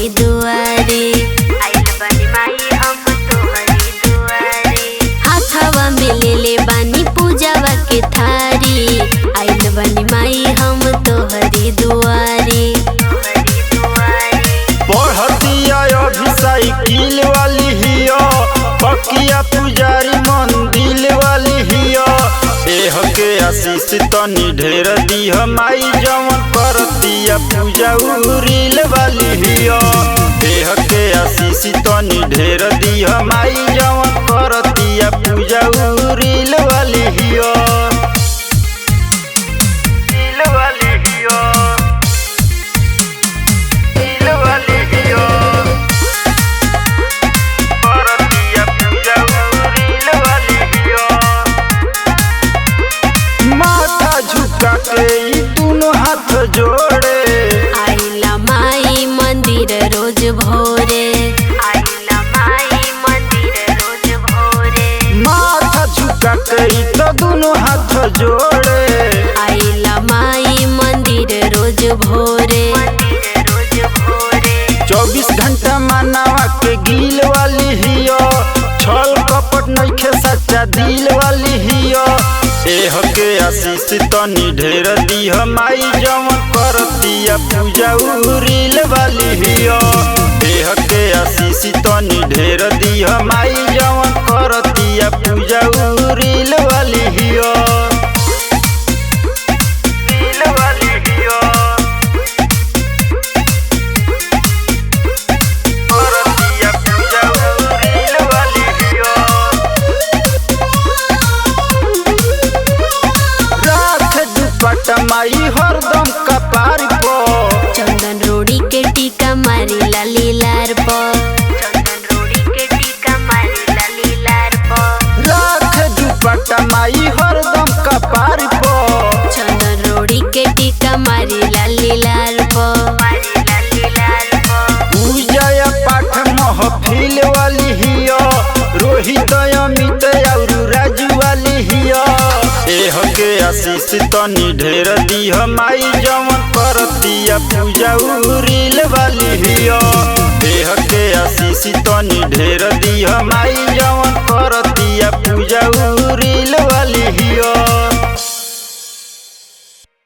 तोहरी दुआरे, आइल बानी माई हम तोहरी दुआरे। हाथवा में ले ले बानी पूजावा के थारी, आइल बानी माई हम तोहरी दुआरे। पढ़तिया अभी साइकिल वाली हिया, बकिया पुजारी मंदिर वाली हिया। एह के आशीष तनी ढेर दिह माई जवन करतिया पूजा उरील वाली हिया। एह के आशीष तनी ढेर दिह माई जवन करतिया पूजा उरील वाली हिया। दोनों हाथ जोड़े आइला माई मंदिर रोज भोरे, आइला माई मंदिर रोज भोरे। माथा झुका के तो दोनों हाथ जोड़े आइला माई मंदिर रोज भोरे, मंदिर रोज भोरे। 24 घंटा मानवा के गिल वाली हियो, छल कपट नइखे सच्चा दिल वाली हियो। एह के आशीष तनी ढेर दिह माई जवन करतिया पूजा उरील वाली हियो। एह के आशीष तनी ढेर दिह माई जवन करतिया पूजा उरील वाली हियो। माई हरदम कपार पो, चंदन रोड़ी के टीका मारी लाली लार पो, चंदन रोड़ी के टीका मारी लाली लार पो। राख दुपट्टा माई हरदम कपार पो, चंदन रोड़ी के टीका मारी लाली लार पो, मारी लाली लार पो। पूजा पाठ महफिल वाली हियो, रोहित अमित और राजू वाली हियो। एह के आशीष तनी ढेर दिह माई जवन करतिया पूजा उरील वाली हियो। एह के आशीष तनी ढेर दिह माई जवन करतिया पूजा